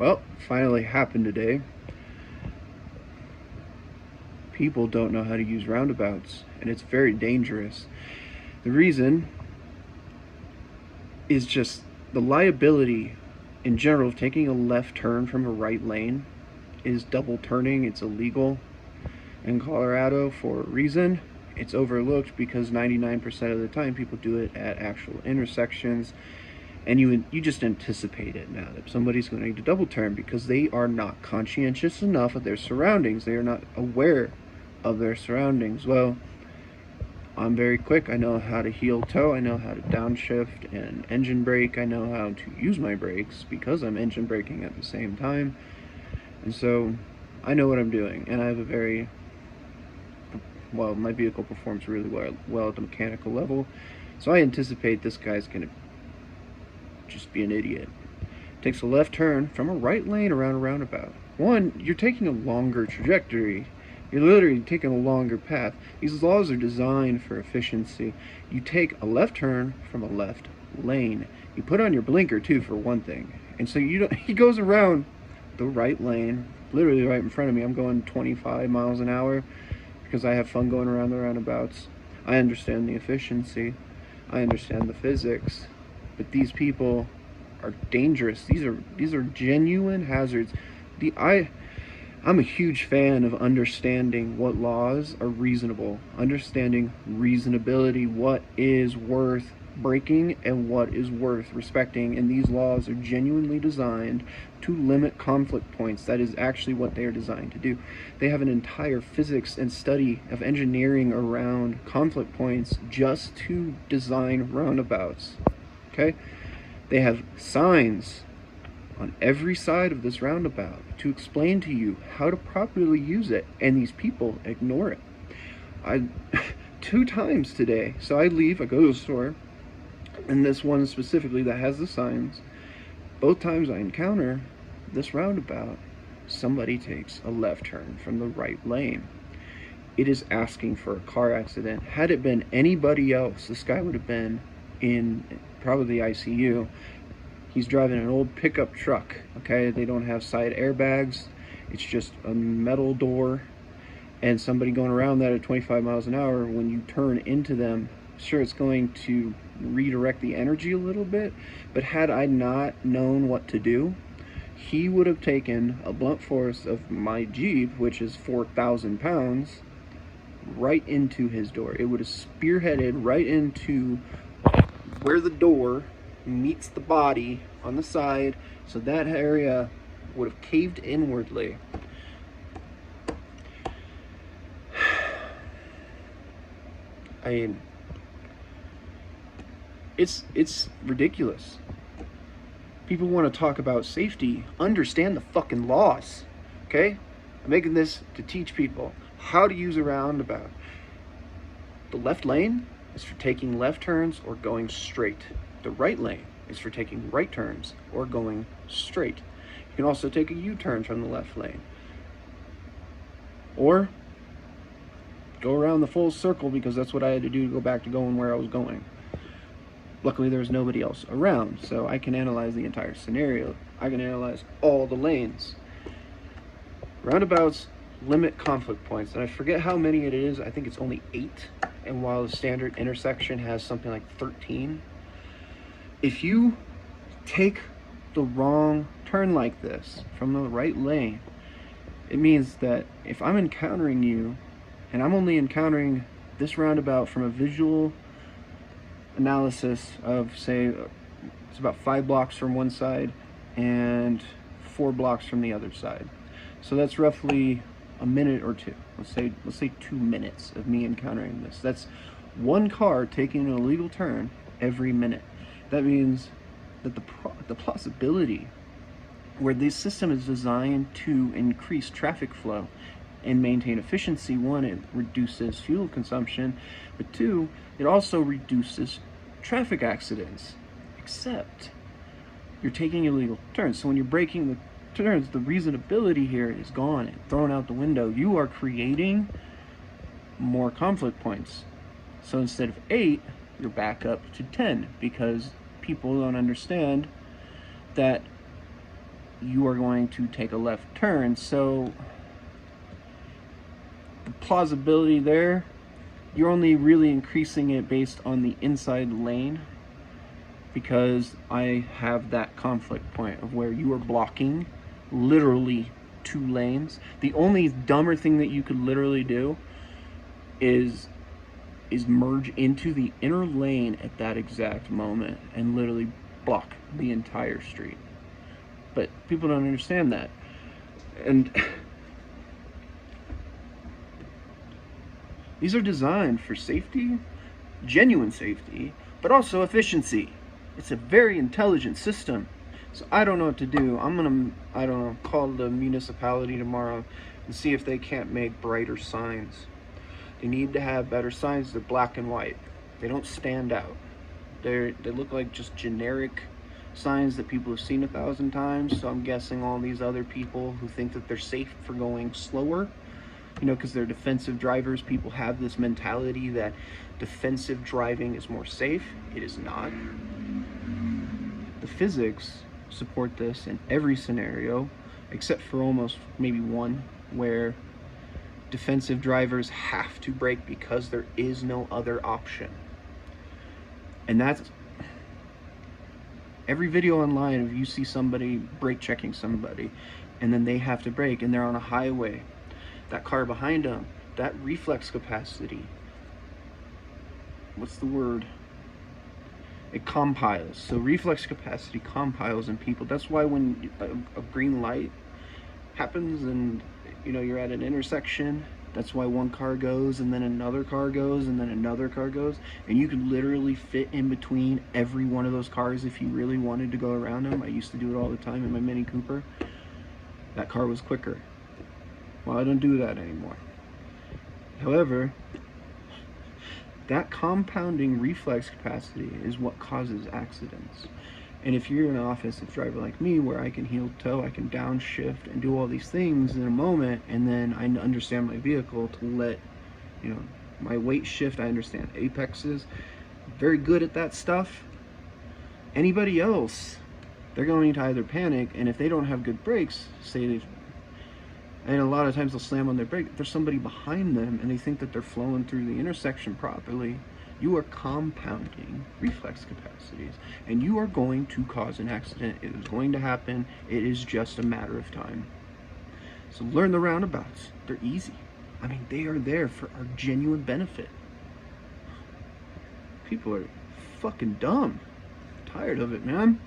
Well, finally happened today. People don't know how to use roundabouts, and it's very dangerous. The reason is just the liability in general of taking a left turn from a right lane is double turning. It's illegal in Colorado for a reason. It's overlooked because 99% of the time people do it at actual intersections, and you just anticipate it now that somebody's going to double turn because they are not conscientious enough of their surroundings. They are not aware of their surroundings. Well, I'm very quick. I know how to heel toe. I know how to downshift and engine brake. I know how to use my brakes because I'm engine braking at the same time. And so I know what I'm doing, and I have a very my vehicle performs really well at the mechanical level. So I anticipate this guy's gonna just be an idiot. Takes a left turn from a right lane around a roundabout. One, you're taking a longer trajectory. You're literally taking a longer path. These laws are designed for efficiency. You take a left turn from a left lane. You put on your blinker too, for one thing. And so he goes around the right lane, literally right in front of me. I'm going 25 miles an hour because I have fun going around the roundabouts. I understand the efficiency. I understand the physics. But these people are dangerous. These are genuine hazards. I'm a huge fan of understanding what laws are reasonable, understanding reasonability, what is worth breaking and what is worth respecting, and these laws are genuinely designed to limit conflict points. That is actually what they are designed to do. They have an entire physics and study of engineering around conflict points just to design roundabouts. Okay? They have signs on every side of this roundabout to explain to you how to properly use it, and these people ignore it. I 2 times today, so I leave, I go to the store, and this one specifically that has the signs, both times I encounter this roundabout, somebody takes a left turn from the right lane. It is asking for a car accident. Had it been anybody else, this guy would have been in probably the ICU. He's driving an old pickup truck, okay? They don't have side airbags. It's just a metal door. And somebody going around that at 25 miles an hour, when you turn into them, sure, it's going to redirect the energy a little bit. But had I not known what to do, he would have taken a blunt force of my Jeep, which is 4,000 pounds, right into his door. It would have spearheaded right into where the door meets the body on the side, so that area would have caved inwardly. I mean, it's ridiculous. People want to talk about safety. Understand the fucking laws, okay? I'm making this to teach people how to use a roundabout. The left lane is for taking left turns or going straight. The right lane is for taking right turns or going straight. You can also take a U-turn from the left lane, or go around the full circle, because that's what I had to do to go back to going where I was going. Luckily, there was nobody else around, so I can analyze the entire scenario. I can analyze all the lanes. Roundabouts limit conflict points, and I forget how many it is. I think it's only 8, and while the standard intersection has something like 13. If you take the wrong turn like this from the right lane, it means that if I'm encountering you, and I'm only encountering this roundabout from a visual analysis of, say, it's about 5 blocks from one side and 4 blocks from the other side. So that's roughly a minute or 2. Let's say 2 minutes of me encountering this. That's one car taking an illegal turn every minute. That means that the possibility where this system is designed to increase traffic flow and maintain efficiency, 1, it reduces fuel consumption, but 2, it also reduces traffic accidents, except you're taking illegal turns. So when you're breaking the turns, the reasonability here is gone and thrown out the window. You are creating more conflict points. So instead of 8, you're back up to 10, because people don't understand that you are going to take a left turn. So the plausibility there, you're only really increasing it based on the inside lane, because I have that conflict point of where you are blocking literally 2 lanes. The only dumber thing that you could literally do is merge into the inner lane at that exact moment and literally block the entire street. But people don't understand that. And these are designed for safety, genuine safety, but also efficiency. It's a very intelligent system. So I don't know what to do. I'm gonna, call the municipality tomorrow and see if they can't make brighter signs. They need to have better signs. They're black and white. They don't stand out. They look like just generic signs that people have seen 1,000 times. So I'm guessing all these other people who think that they're safe for going slower, because they're defensive drivers, people have this mentality that defensive driving is more safe. It is not. The physics support this in every scenario, except for almost maybe one, where defensive drivers have to brake because there is no other option. And that's every video online of you see somebody brake checking somebody and then they have to brake and they're on a highway. That car behind them, that reflex capacity, what's the word? It compiles. So reflex capacity compiles in people. That's why when a green light happens and you're at an intersection, that's why one car goes and then another car goes and then another car goes, and you could literally fit in between every one of those cars if you really wanted to go around them. I used to do it all the time in my Mini Cooper. That car was quicker. Well, I don't do that anymore. However, that compounding reflex capacity is what causes accidents. And if you're an offensive driver like me, where I can heel toe, I can downshift and do all these things in a moment, and then I understand my vehicle to let, my weight shift, I understand apexes, very good at that stuff. Anybody else, they're going to either panic, and if they don't have good brakes, and a lot of times they'll slam on their brake, there's somebody behind them and they think that they're flowing through the intersection properly. You are compounding reflex capacities and you are going to cause an accident. It is going to happen. It is just a matter of time. So learn the roundabouts. They're easy. They are there for our genuine benefit. People are fucking dumb. I'm tired of it, man.